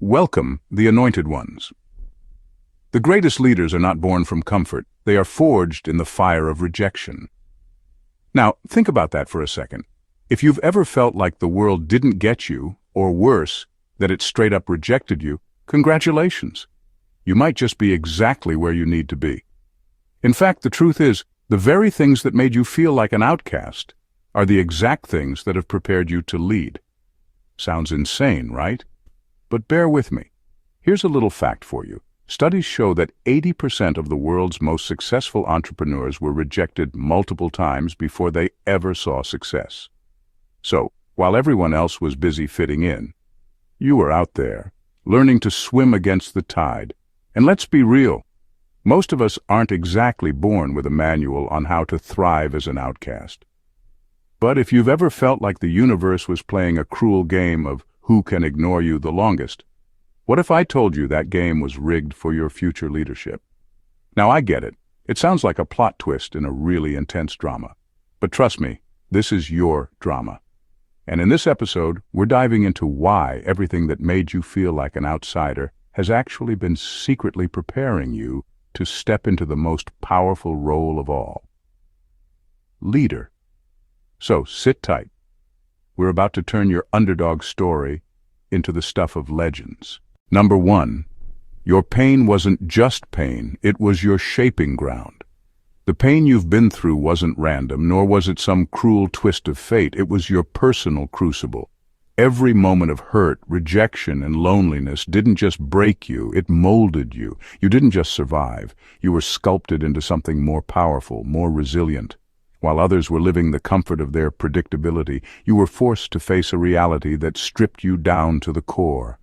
Welcome, the anointed ones. The greatest leaders are not born from comfort. They are forged in the fire of rejection. Now, think about that for a second. If you've ever felt like the world didn't get you, or worse, that it straight up rejected you, congratulations. You might just be exactly where you need to be. In fact, the truth is, the very things that made you feel like an outcast are the exact things that have prepared you to lead. Sounds insane, right? But bear with me. Here's a little fact for you. Studies show that 80% of the world's most successful entrepreneurs were rejected multiple times before they ever saw success. So, while everyone else was busy fitting in, you were out there, learning to swim against the tide. And let's be real, most of us aren't exactly born with a manual on how to thrive as an outcast. But if you've ever felt like the universe was playing a cruel game of who can ignore you the longest, what if I told you that game was rigged for your future leadership? Now I get it. It sounds like a plot twist in a really intense drama. But trust me, this is your drama. And in this episode, we're diving into why everything that made you feel like an outsider has actually been secretly preparing you to step into the most powerful role of all. Leader. So sit tight. We're about to turn your underdog story into the stuff of legends. Number 1, your pain wasn't just pain, it was your shaping ground. The pain you've been through wasn't random, nor was it some cruel twist of fate. It was your personal crucible. Every moment of hurt, rejection, and loneliness didn't just break you, it molded you. You didn't just survive, you were sculpted into something more powerful, more resilient. While others were living the comfort of their predictability, you were forced to face a reality that stripped you down to the core.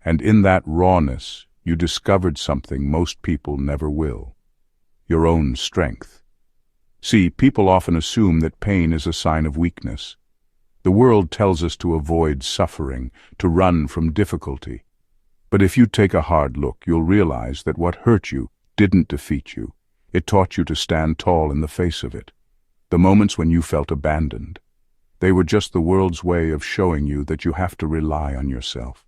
And in that rawness, you discovered something most people never will: your own strength. See, people often assume that pain is a sign of weakness. The world tells us to avoid suffering, to run from difficulty. But if you take a hard look, you'll realize that what hurt you didn't defeat you. It taught you to stand tall in the face of it. The moments when you felt abandoned, they were just the world's way of showing you that you have to rely on yourself.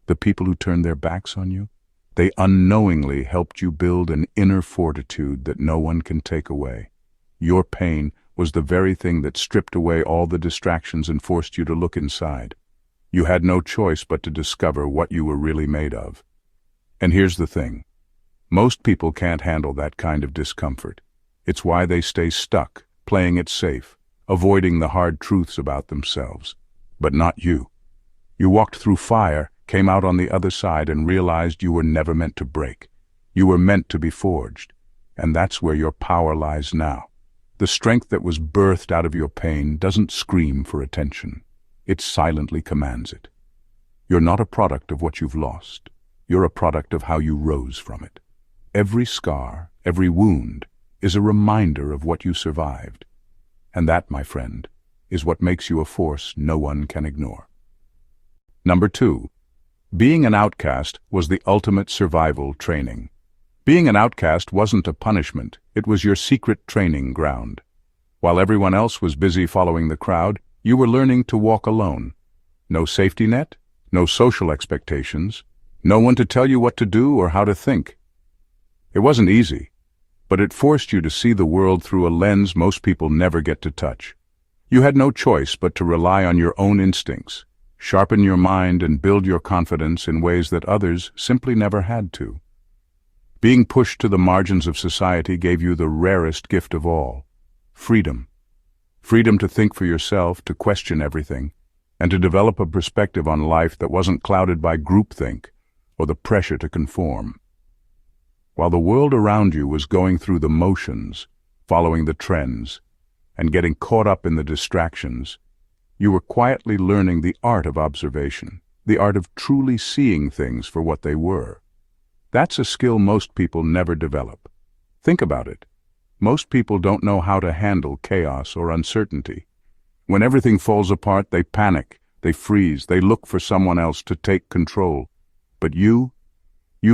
The people who turned their backs on you, they unknowingly helped you build an inner fortitude that no one can take away. Your pain was the very thing that stripped away all the distractions and forced you to look inside. You had no choice but to discover what you were really made of. And here's the thing. Most people can't handle that kind of discomfort. It's why they stay stuck, playing it safe, avoiding the hard truths about themselves. But not you. You walked through fire, came out on the other side, and realized you were never meant to break. You were meant to be forged. And that's where your power lies now. The strength that was birthed out of your pain doesn't scream for attention. It silently commands it. You're not a product of what you've lost. You're a product of how you rose from it. Every scar, every wound, is a reminder of what you survived. And that, my friend, is what makes you a force no one can ignore. Number 2, being an outcast was the ultimate survival training. Being an outcast wasn't a punishment, it was your secret training ground. While everyone else was busy following the crowd, you were learning to walk alone. No safety net, no social expectations, no one to tell you what to do or how to think. It wasn't easy, but it forced you to see the world through a lens most people never get to touch. You had no choice but to rely on your own instincts, sharpen your mind, and build your confidence in ways that others simply never had to. Being pushed to the margins of society gave you the rarest gift of all: freedom. Freedom to think for yourself, to question everything, and to develop a perspective on life that wasn't clouded by groupthink or the pressure to conform. While the world around you was going through the motions, following the trends, and getting caught up in the distractions, you were quietly learning the art of observation, the art of truly seeing things for what they were. That's a skill most people never develop. Think about it. Most people don't know how to handle chaos or uncertainty. When everything falls apart, they panic, they freeze, they look for someone else to take control. But you've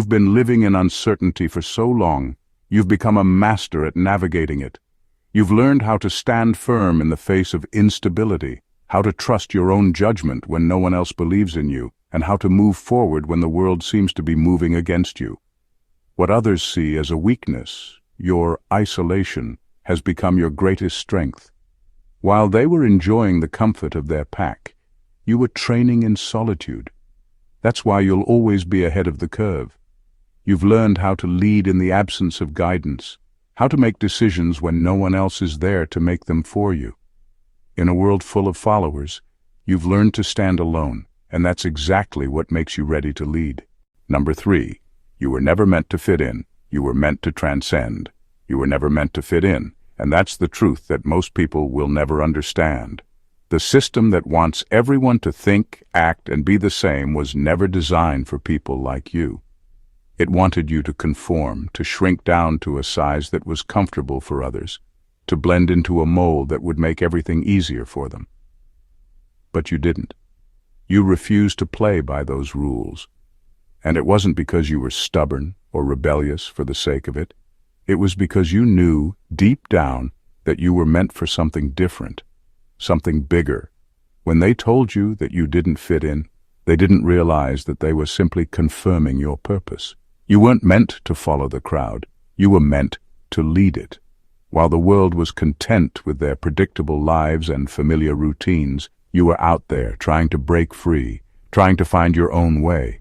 been living in uncertainty for so long, you've become a master at navigating it. You've learned how to stand firm in the face of instability, how to trust your own judgment when no one else believes in you, and how to move forward when the world seems to be moving against you. What others see as a weakness, your isolation, has become your greatest strength. While they were enjoying the comfort of their pack, you were training in solitude. That's why you'll always be ahead of the curve. You've learned how to lead in the absence of guidance, how to make decisions when no one else is there to make them for you. In a world full of followers, you've learned to stand alone, and that's exactly what makes you ready to lead. Number 3, you were never meant to fit in. You were meant to transcend. You were never meant to fit in, and that's the truth that most people will never understand. The system that wants everyone to think, act, and be the same was never designed for people like you. It wanted you to conform, to shrink down to a size that was comfortable for others, to blend into a mold that would make everything easier for them. But you didn't. You refused to play by those rules. And it wasn't because you were stubborn or rebellious for the sake of it. It was because you knew, deep down, that you were meant for something different, something bigger. When they told you that you didn't fit in, they didn't realize that they were simply confirming your purpose. You weren't meant to follow the crowd. You were meant to lead it. While the world was content with their predictable lives and familiar routines, you were out there trying to break free, trying to find your own way.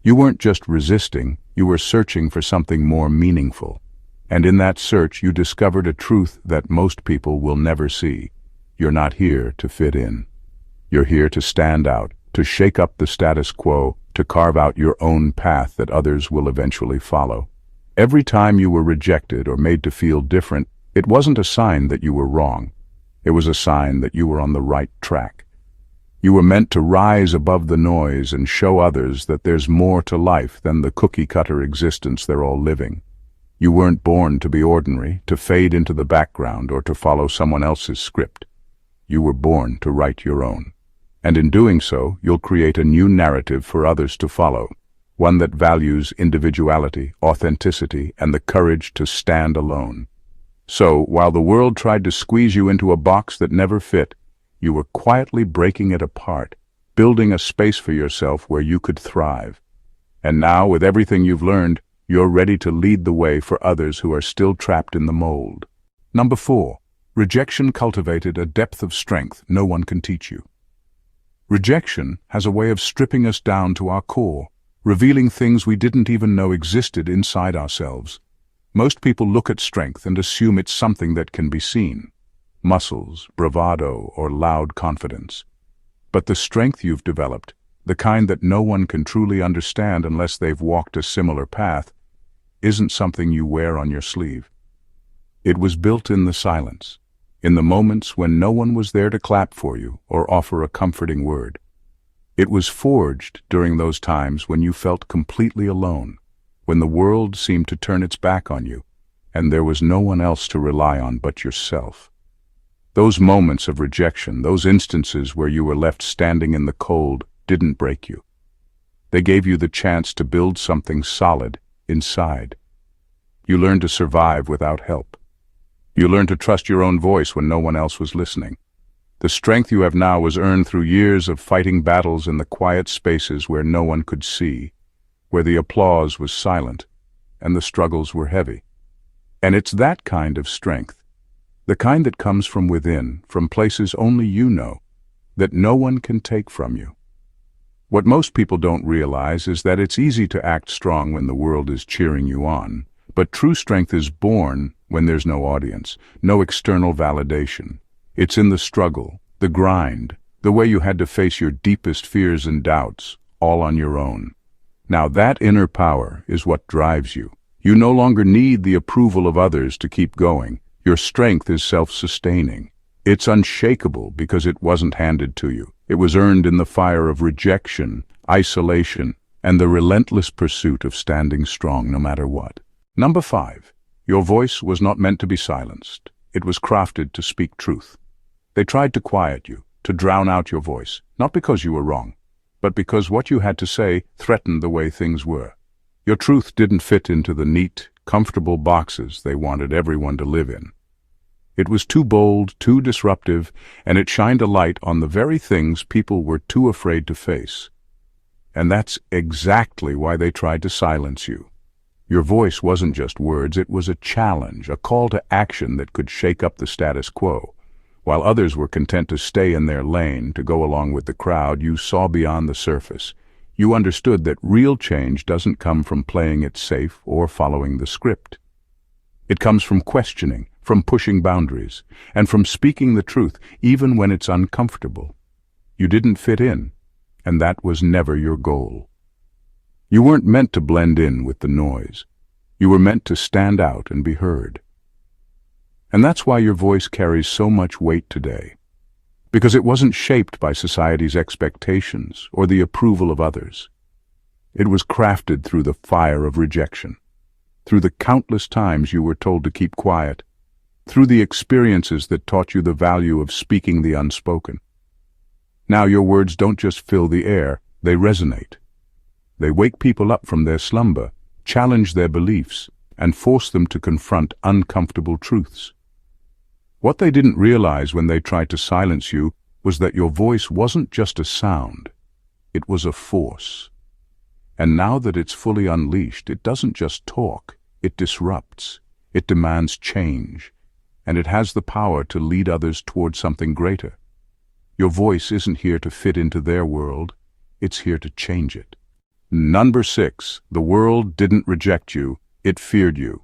You weren't just resisting, you were searching for something more meaningful. And in that search, you discovered a truth that most people will never see. You're not here to fit in. You're here to stand out, to shake up the status quo, to carve out your own path that others will eventually follow. Every time you were rejected or made to feel different, it wasn't a sign that you were wrong. It was a sign that you were on the right track. You were meant to rise above the noise and show others that there's more to life than the cookie-cutter existence they're all living. You weren't born to be ordinary, to fade into the background, or to follow someone else's script. You were born to write your own. And in doing so, you'll create a new narrative for others to follow, one that values individuality, authenticity, and the courage to stand alone. So, while the world tried to squeeze you into a box that never fit, you were quietly breaking it apart, building a space for yourself where you could thrive. And now, with everything you've learned, you're ready to lead the way for others who are still trapped in the mold. Number 4, rejection cultivated a depth of strength no one can teach you. Rejection has a way of stripping us down to our core, revealing things we didn't even know existed inside ourselves. Most people look at strength and assume it's something that can be seen. Muscles, bravado, or loud confidence. But the strength you've developed, the kind that no one can truly understand unless they've walked a similar path, isn't something you wear on your sleeve. It was built in the silence, in the moments when no one was there to clap for you or offer a comforting word. It was forged during those times when you felt completely alone, when the world seemed to turn its back on you, and there was no one else to rely on but yourself. Those moments of rejection, those instances where you were left standing in the cold, didn't break you. They gave you the chance to build something solid inside. You learned to survive without help. You learned to trust your own voice when no one else was listening. The strength you have now was earned through years of fighting battles in the quiet spaces where no one could see, where the applause was silent and the struggles were heavy. And it's that kind of strength, the kind that comes from within, from places only you know, that no one can take from you. What most people don't realize is that it's easy to act strong when the world is cheering you on, but true strength is born when there's no audience, no external validation. It's in the struggle, the grind, the way you had to face your deepest fears and doubts, all on your own. Now that inner power is what drives you. You no longer need the approval of others to keep going. Your strength is self-sustaining. It's unshakable because it wasn't handed to you. It was earned in the fire of rejection, isolation, and the relentless pursuit of standing strong no matter what. Number 5. Your voice was not meant to be silenced. It was crafted to speak truth. They tried to quiet you, to drown out your voice, not because you were wrong, but because what you had to say threatened the way things were. Your truth didn't fit into the neat, comfortable boxes they wanted everyone to live in. It was too bold, too disruptive, and it shined a light on the very things people were too afraid to face. And that's exactly why they tried to silence you. Your voice wasn't just words, it was a challenge, a call to action that could shake up the status quo. While others were content to stay in their lane, to go along with the crowd, you saw beyond the surface. You understood that real change doesn't come from playing it safe or following the script. It comes from questioning, from pushing boundaries, and from speaking the truth, even when it's uncomfortable. You didn't fit in, and that was never your goal. You weren't meant to blend in with the noise. You were meant to stand out and be heard. And that's why your voice carries so much weight today. Because it wasn't shaped by society's expectations or the approval of others. It was crafted through the fire of rejection, through the countless times you were told to keep quiet, through the experiences that taught you the value of speaking the unspoken. Now your words don't just fill the air, they resonate. They wake people up from their slumber, challenge their beliefs, and force them to confront uncomfortable truths. What they didn't realize when they tried to silence you was that your voice wasn't just a sound, it was a force. And now that it's fully unleashed, it doesn't just talk, it disrupts, it demands change, and it has the power to lead others toward something greater. Your voice isn't here to fit into their world, it's here to change it. Number 6, the world didn't reject you, it feared you.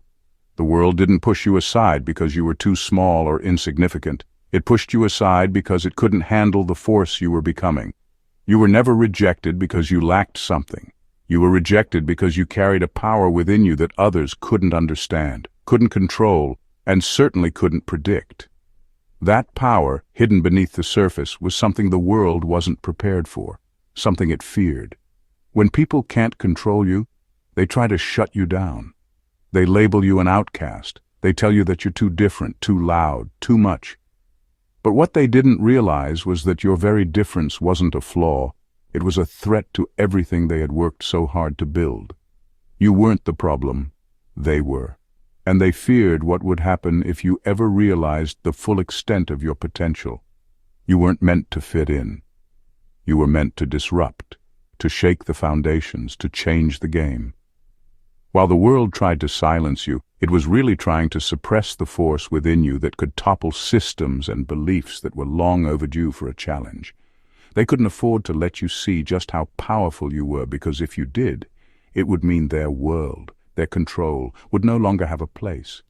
The world didn't push you aside because you were too small or insignificant. It pushed you aside because it couldn't handle the force you were becoming. You were never rejected because you lacked something. You were rejected because you carried a power within you that others couldn't understand, couldn't control, and certainly couldn't predict. That power, hidden beneath the surface, was something the world wasn't prepared for, something it feared. When people can't control you, they try to shut you down. They label you an outcast. They tell you that you're too different, too loud, too much. But what they didn't realize was that your very difference wasn't a flaw. It was a threat to everything they had worked so hard to build. You weren't the problem, they were. And they feared what would happen if you ever realized the full extent of your potential. You weren't meant to fit in. You were meant to disrupt, to shake the foundations, to change the game. While the world tried to silence you, it was really trying to suppress the force within you that could topple systems and beliefs that were long overdue for a challenge. They couldn't afford to let you see just how powerful you were, because if you did, it would mean their world, their control, would no longer have a place.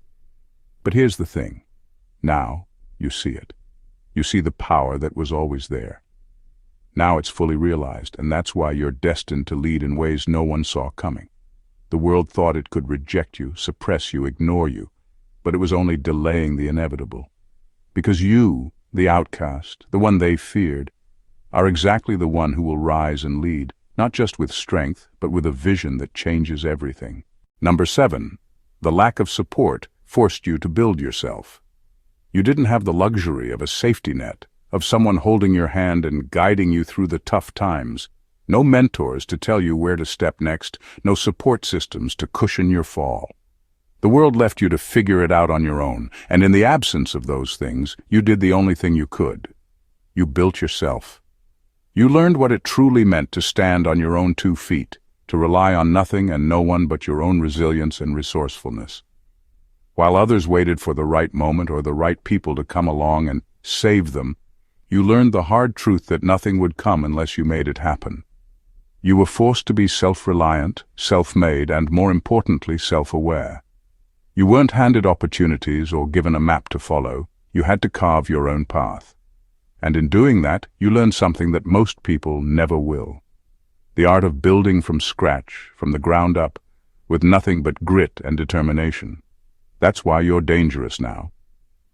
But here's the thing. Now, you see it. You see the power that was always there. Now it's fully realized, and that's why you're destined to lead in ways no one saw coming. The world thought it could reject you, suppress you, ignore you, but it was only delaying the inevitable. Because you, the outcast, the one they feared, are exactly the one who will rise and lead, not just with strength, but with a vision that changes everything. Number 7, the lack of support forced you to build yourself. You didn't have the luxury of a safety net, of someone holding your hand and guiding you through the tough times. No mentors to tell you where to step next, no support systems to cushion your fall. The world left you to figure it out on your own, and in the absence of those things, you did the only thing you could. You built yourself. You learned what it truly meant to stand on your own 2 feet, to rely on nothing and no one but your own resilience and resourcefulness. While others waited for the right moment or the right people to come along and save them, you learned the hard truth that nothing would come unless you made it happen. You were forced to be self-reliant, self-made, and more importantly, self-aware. You weren't handed opportunities or given a map to follow. You had to carve your own path. And in doing that, you learned something that most people never will. The art of building from scratch, from the ground up, with nothing but grit and determination. That's why you're dangerous now.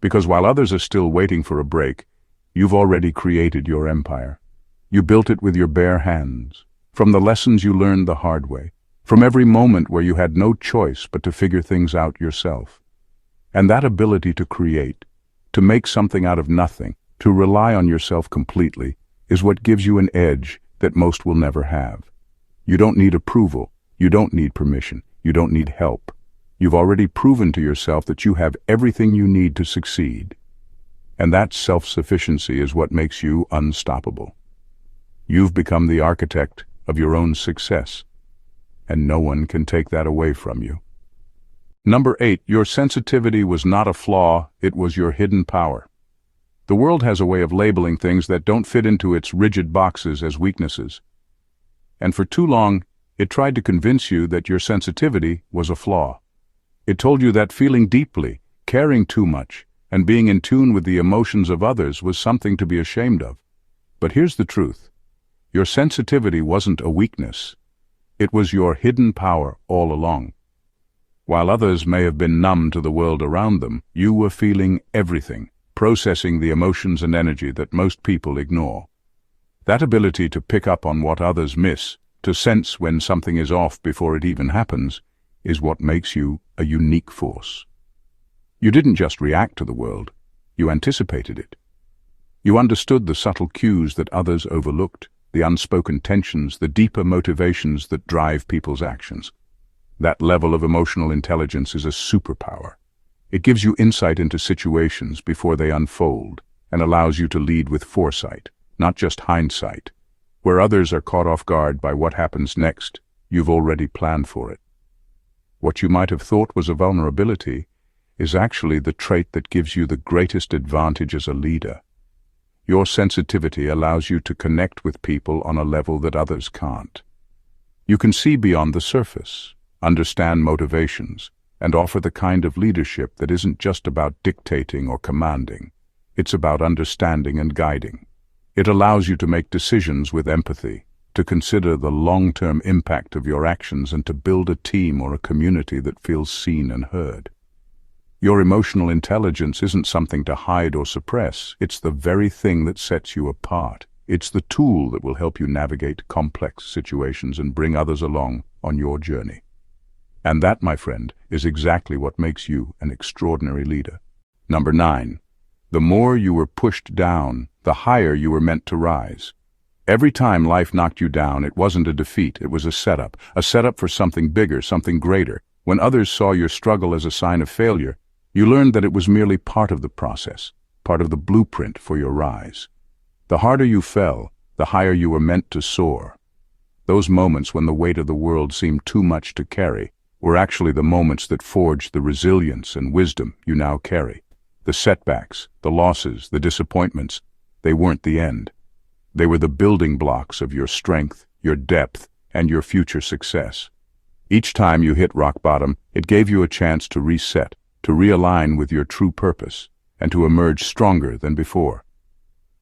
Because while others are still waiting for a break, you've already created your empire. You built it with your bare hands. From the lessons you learned the hard way, from every moment where you had no choice but to figure things out yourself. And that ability to create, to make something out of nothing, to rely on yourself completely, is what gives you an edge that most will never have. You don't need approval, you don't need permission, you don't need help. You've already proven to yourself that you have everything you need to succeed. And that self-sufficiency is what makes you unstoppable. You've become the architect of your own success, and no one can take that away from you. Number 8, your sensitivity was not a flaw, it was your hidden power. The world has a way of labeling things that don't fit into its rigid boxes as weaknesses. And for too long, it tried to convince you that your sensitivity was a flaw. It told you that feeling deeply, caring too much, and being in tune with the emotions of others was something to be ashamed of. But here's the truth. Your sensitivity wasn't a weakness. It was your hidden power all along. While others may have been numb to the world around them, you were feeling everything, processing the emotions and energy that most people ignore. That ability to pick up on what others miss, to sense when something is off before it even happens, is what makes you a unique force. You didn't just react to the world, you anticipated it. You understood the subtle cues that others overlooked, the unspoken tensions, the deeper motivations that drive people's actions. That level of emotional intelligence is a superpower. It gives you insight into situations before they unfold and allows you to lead with foresight, not just hindsight. Where others are caught off guard by what happens next, you've already planned for it. What you might have thought was a vulnerability is actually the trait that gives you the greatest advantage as a leader. Your sensitivity allows you to connect with people on a level that others can't. You can see beyond the surface, understand motivations, and offer the kind of leadership that isn't just about dictating or commanding. It's about understanding and guiding. It allows you to make decisions with empathy, to consider the long-term impact of your actions, and to build a team or a community that feels seen and heard. Your emotional intelligence isn't something to hide or suppress. It's the very thing that sets you apart. It's the tool that will help you navigate complex situations and bring others along on your journey. And that, my friend, is exactly what makes you an extraordinary leader. Number 9. The more you were pushed down, the higher you were meant to rise. Every time life knocked you down, it wasn't a defeat, it was a setup for something bigger, something greater. When others saw your struggle as a sign of failure, you learned that it was merely part of the process, part of the blueprint for your rise. The harder you fell, the higher you were meant to soar. Those moments when the weight of the world seemed too much to carry were actually the moments that forged the resilience and wisdom you now carry. The setbacks, the losses, the disappointments, they weren't the end. They were the building blocks of your strength, your depth, and your future success. Each time you hit rock bottom, it gave you a chance to reset, to realign with your true purpose, and to emerge stronger than before.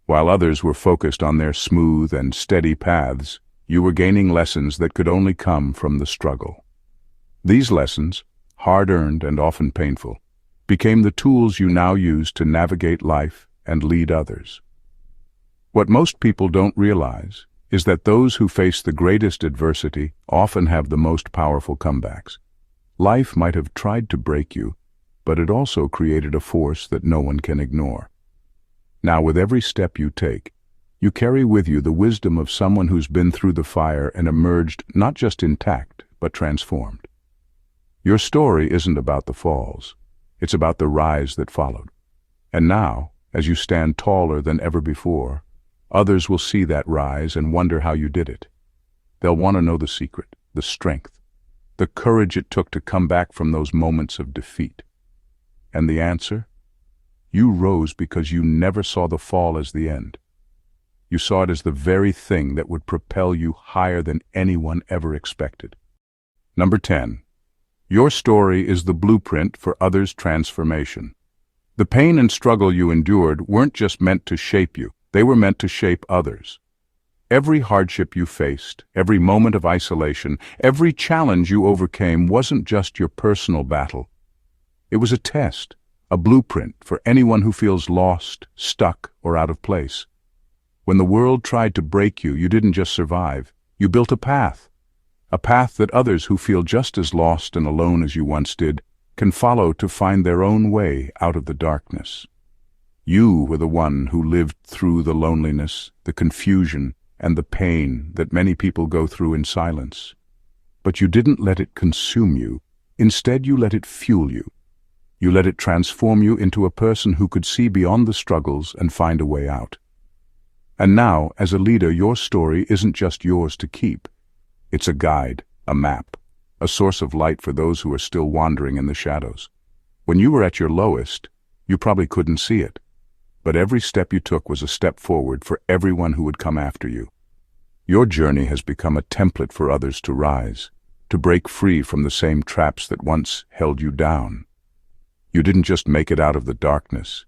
While others were focused on their smooth and steady paths, you were gaining lessons that could only come from the struggle. These lessons, hard-earned and often painful, became the tools you now use to navigate life and lead others. What most people don't realize is that those who face the greatest adversity often have the most powerful comebacks. Life might have tried to break you, but it also created a force that no one can ignore. Now, with every step you take, you carry with you the wisdom of someone who's been through the fire and emerged not just intact, but transformed. Your story isn't about the falls. It's about the rise that followed. And now, as you stand taller than ever before, others will see that rise and wonder how you did it. They'll want to know the secret, the strength, the courage it took to come back from those moments of defeat. And the answer? You rose because you never saw the fall as the end. You saw it as the very thing that would propel you higher than anyone ever expected. Number 10. Your story is the blueprint for others' transformation. The pain and struggle you endured weren't just meant to shape you, they were meant to shape others. Every hardship you faced, every moment of isolation, every challenge you overcame wasn't just your personal battle. It was a test, a blueprint for anyone who feels lost, stuck, or out of place. When the world tried to break you, you didn't just survive, you built a path that others who feel just as lost and alone as you once did can follow to find their own way out of the darkness. You were the one who lived through the loneliness, the confusion, and the pain that many people go through in silence. But you didn't let it consume you. Instead, you let it fuel you. You let it transform you into a person who could see beyond the struggles and find a way out. And now, as a leader, your story isn't just yours to keep. It's a guide, a map, a source of light for those who are still wandering in the shadows. When you were at your lowest, you probably couldn't see it. But every step you took was a step forward for everyone who would come after you. Your journey has become a template for others to rise, to break free from the same traps that once held you down. You didn't just make it out of the darkness.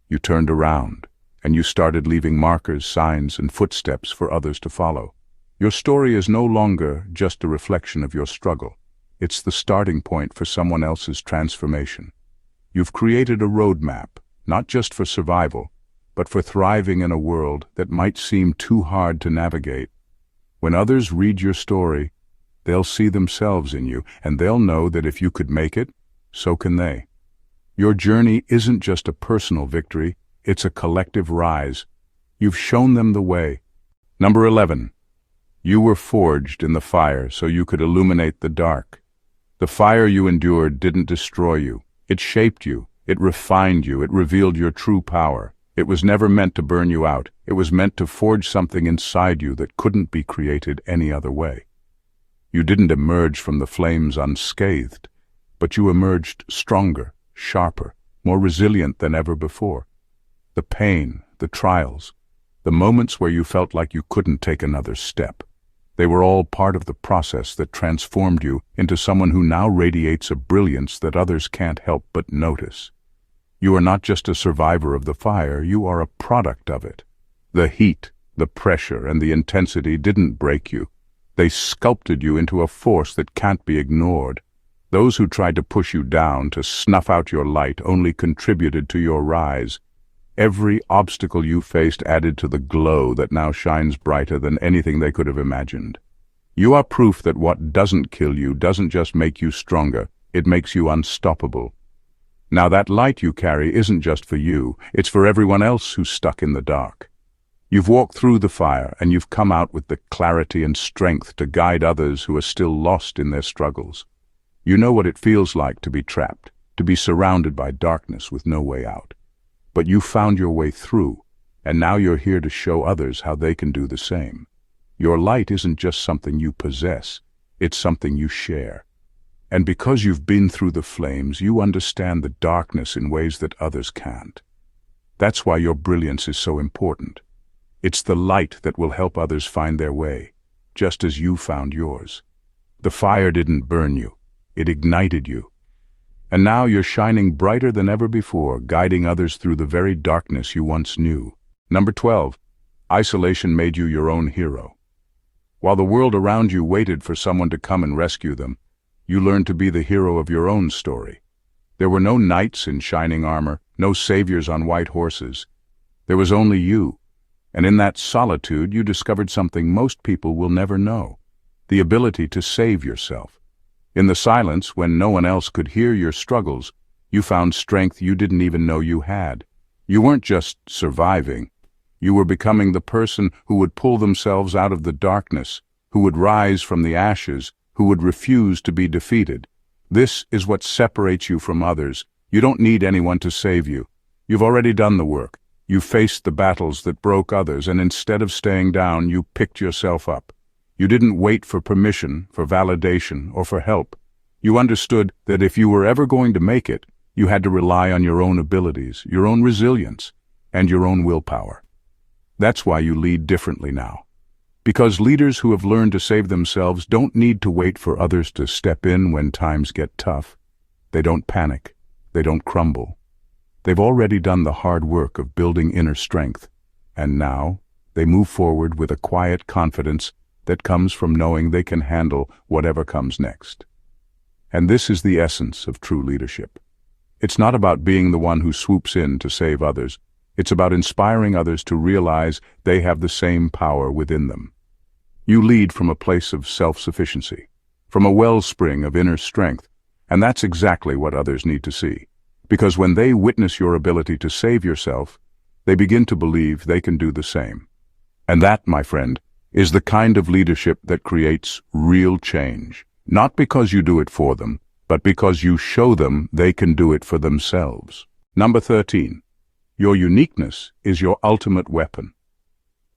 You turned around, and you started leaving markers, signs, and footsteps for others to follow. Your story is no longer just a reflection of your struggle. It's the starting point for someone else's transformation. You've created a roadmap, not just for survival, but for thriving in a world that might seem too hard to navigate. When others read your story, they'll see themselves in you, and they'll know that if you could make it, so can they. Your journey isn't just a personal victory, it's a collective rise. You've shown them the way. Number 11. You were forged in the fire so you could illuminate the dark. The fire you endured didn't destroy you. It shaped you. It refined you. It revealed your true power. It was never meant to burn you out. It was meant to forge something inside you that couldn't be created any other way. You didn't emerge from the flames unscathed, but you emerged stronger, sharper, more resilient than ever before. The pain, the trials, the moments where you felt like you couldn't take another step, they were all part of the process that transformed you into someone who now radiates a brilliance that others can't help but notice. You are not just a survivor of the fire, you are a product of it. The heat, the pressure, and the intensity didn't break you. They sculpted you into a force that can't be ignored. Those who tried to push you down, to snuff out your light, only contributed to your rise. Every obstacle you faced added to the glow that now shines brighter than anything they could have imagined. You are proof that what doesn't kill you doesn't just make you stronger, it makes you unstoppable. Now that light you carry isn't just for you, it's for everyone else who's stuck in the dark. You've walked through the fire, and you've come out with the clarity and strength to guide others who are still lost in their struggles. You know what it feels like to be trapped, to be surrounded by darkness with no way out. But you found your way through, and now you're here to show others how they can do the same. Your light isn't just something you possess, it's something you share. And because you've been through the flames, you understand the darkness in ways that others can't. That's why your brilliance is so important. It's the light that will help others find their way, just as you found yours. The fire didn't burn you, it ignited you. And now you're shining brighter than ever before, guiding others through the very darkness you once knew. Number 12. Isolation made you your own hero. While the world around you waited for someone to come and rescue them, you learned to be the hero of your own story. There were no knights in shining armor, no saviors on white horses. There was only you. And in that solitude, you discovered something most people will never know: the ability to save yourself. In the silence, when no one else could hear your struggles, you found strength you didn't even know you had. You weren't just surviving. You were becoming the person who would pull themselves out of the darkness, who would rise from the ashes, who would refuse to be defeated. This is what separates you from others. You don't need anyone to save you. You've already done the work. You faced the battles that broke others, and instead of staying down, you picked yourself up. You didn't wait for permission, for validation, or for help. You understood that if you were ever going to make it, you had to rely on your own abilities, your own resilience, and your own willpower. That's why you lead differently now. Because leaders who have learned to save themselves don't need to wait for others to step in when times get tough. They don't panic. They don't crumble. They've already done the hard work of building inner strength, and now they move forward with a quiet confidence that comes from knowing they can handle whatever comes next. And this is the essence of true leadership. It's not about being the one who swoops in to save others. It's about inspiring others to realize they have the same power within them. You lead from a place of self-sufficiency, from a wellspring of inner strength, and that's exactly what others need to see. Because when they witness your ability to save yourself, they begin to believe they can do the same. And that, my friend, is the kind of leadership that creates real change. Not because you do it for them, but because you show them they can do it for themselves. Number 13. Your uniqueness is your ultimate weapon.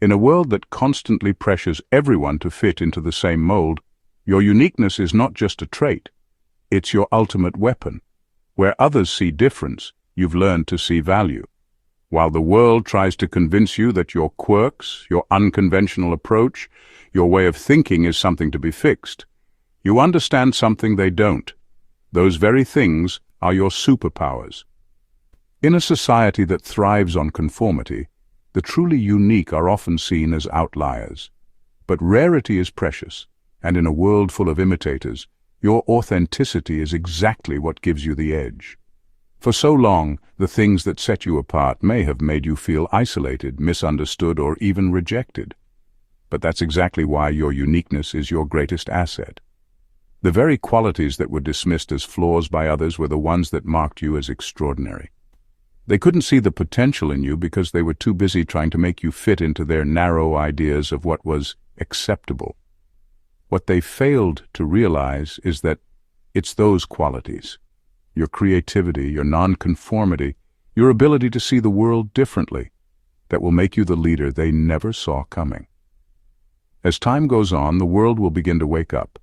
In a world that constantly pressures everyone to fit into the same mold, your uniqueness is not just a trait, it's your ultimate weapon. Where others see difference, you've learned to see value. While the world tries to convince you that your quirks, your unconventional approach, your way of thinking is something to be fixed, you understand something they don't. Those very things are your superpowers. In a society that thrives on conformity, the truly unique are often seen as outliers. But rarity is precious, and in a world full of imitators, your authenticity is exactly what gives you the edge. For so long, the things that set you apart may have made you feel isolated, misunderstood, or even rejected. But that's exactly why your uniqueness is your greatest asset. The very qualities that were dismissed as flaws by others were the ones that marked you as extraordinary. They couldn't see the potential in you because they were too busy trying to make you fit into their narrow ideas of what was acceptable. What they failed to realize is that it's those qualities, your creativity, your nonconformity, your ability to see the world differently, that will make you the leader they never saw coming. As time goes on, the world will begin to wake up.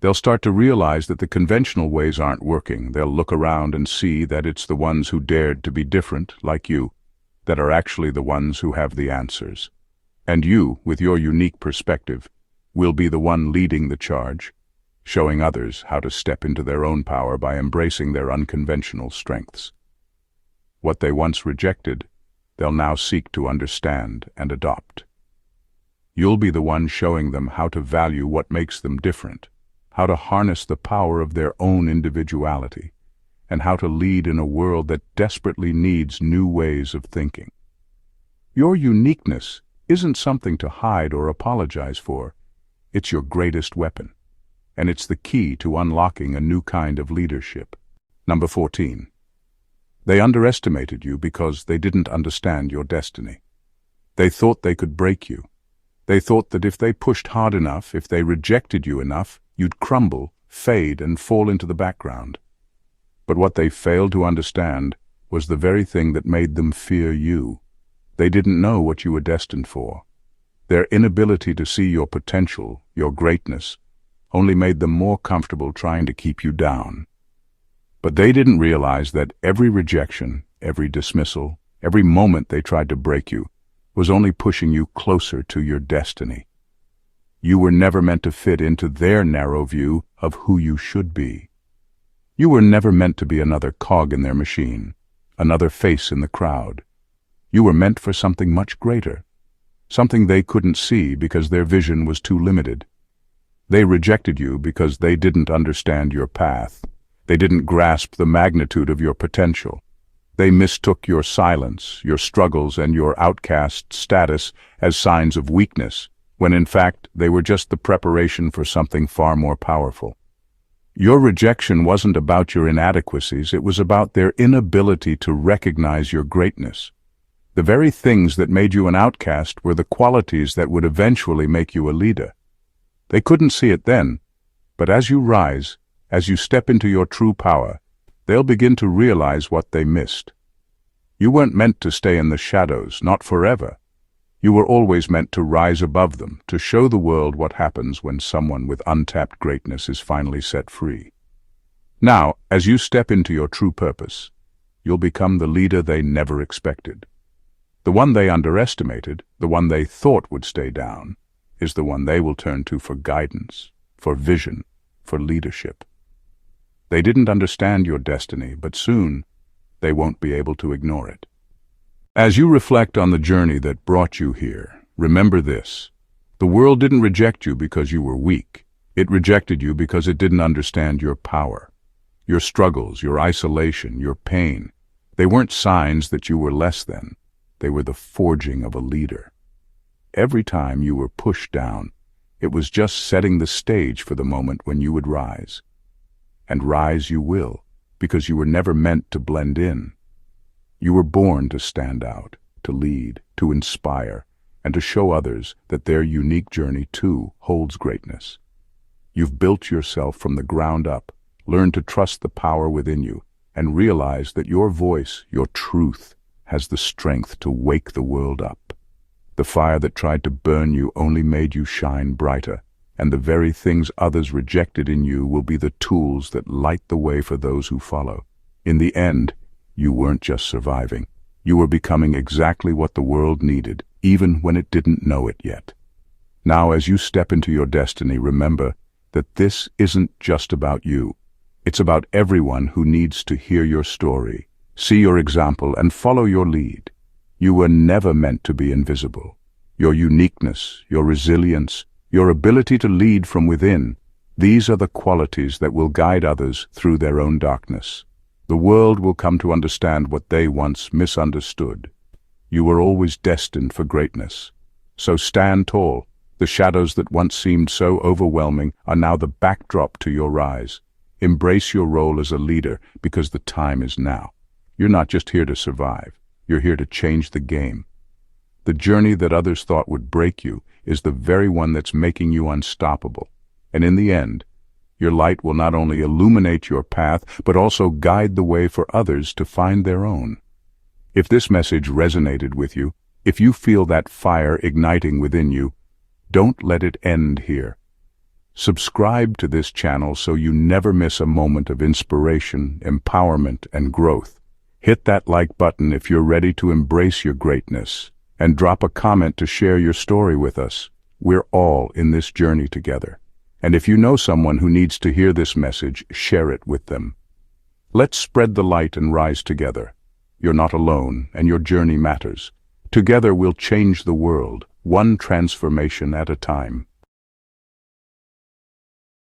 They'll start to realize that the conventional ways aren't working. They'll look around and see that it's the ones who dared to be different, like you, that are actually the ones who have the answers. And you, with your unique perspective, will be the one leading the charge, showing others how to step into their own power by embracing their unconventional strengths. What they once rejected, they'll now seek to understand and adopt. You'll be the one showing them how to value what makes them different, how to harness the power of their own individuality, and how to lead in a world that desperately needs new ways of thinking. Your uniqueness isn't something to hide or apologize for. It's your greatest weapon, and it's the key to unlocking a new kind of leadership. Number 14. They underestimated you because they didn't understand your destiny. They thought they could break you. They thought that if they pushed hard enough, if they rejected you enough, you'd crumble, fade, and fall into the background. But what they failed to understand was the very thing that made them fear you. They didn't know what you were destined for. Their inability to see your potential, your greatness, only made them more comfortable trying to keep you down. But they didn't realize that every rejection, every dismissal, every moment they tried to break you, was only pushing you closer to your destiny. You were never meant to fit into their narrow view of who you should be. You were never meant to be another cog in their machine, another face in the crowd. You were meant for something much greater, something they couldn't see because their vision was too limited. They rejected you because they didn't understand your path. They didn't grasp the magnitude of your potential. They mistook your silence, your struggles, and your outcast status as signs of weakness, when in fact they were just the preparation for something far more powerful. Your rejection wasn't about your inadequacies, it was about their inability to recognize your greatness. The very things that made you an outcast were the qualities that would eventually make you a leader. They couldn't see it then, but as you rise, as you step into your true power, they'll begin to realize what they missed. You weren't meant to stay in the shadows, not forever. You were always meant to rise above them, to show the world what happens when someone with untapped greatness is finally set free. Now, as you step into your true purpose, you'll become the leader they never expected. The one they underestimated, the one they thought would stay down, is the one they will turn to for guidance, for vision, for leadership. They didn't understand your destiny, but soon they won't be able to ignore it. As you reflect on the journey that brought you here, remember this. The world didn't reject you because you were weak. It rejected you because it didn't understand your power. Your struggles, your isolation, your pain, they weren't signs that you were less than. They were the forging of a leader. Every time you were pushed down, it was just setting the stage for the moment when you would rise. And rise you will, because you were never meant to blend in. You were born to stand out, to lead, to inspire, and to show others that their unique journey too holds greatness. You've built yourself from the ground up, learned to trust the power within you, and realize that your voice, your truth, has the strength to wake the world up. The fire that tried to burn you only made you shine brighter, and the very things others rejected in you will be the tools that light the way for those who follow. In the end, you weren't just surviving. You were becoming exactly what the world needed, even when it didn't know it yet. Now, as you step into your destiny, remember that this isn't just about you. It's about everyone who needs to hear your story, see your example, and follow your lead. You were never meant to be invisible. Your uniqueness, your resilience, your ability to lead from within, these are the qualities that will guide others through their own darkness. The world will come to understand what they once misunderstood. You were always destined for greatness. So stand tall. The shadows that once seemed so overwhelming are now the backdrop to your rise. Embrace your role as a leader, because the time is now. You're not just here to survive. You're here to change the game. The journey that others thought would break you is the very one that's making you unstoppable. And in the end, your light will not only illuminate your path, but also guide the way for others to find their own. If this message resonated with you, if you feel that fire igniting within you, don't let it end here. Subscribe to this channel so you never miss a moment of inspiration, empowerment, and growth. Hit that like button if you're ready to embrace your greatness, and drop a comment to share your story with us. We're all in this journey together. And if you know someone who needs to hear this message, share it with them. Let's spread the light and rise together. You're not alone, and your journey matters. Together we'll change the world, one transformation at a time.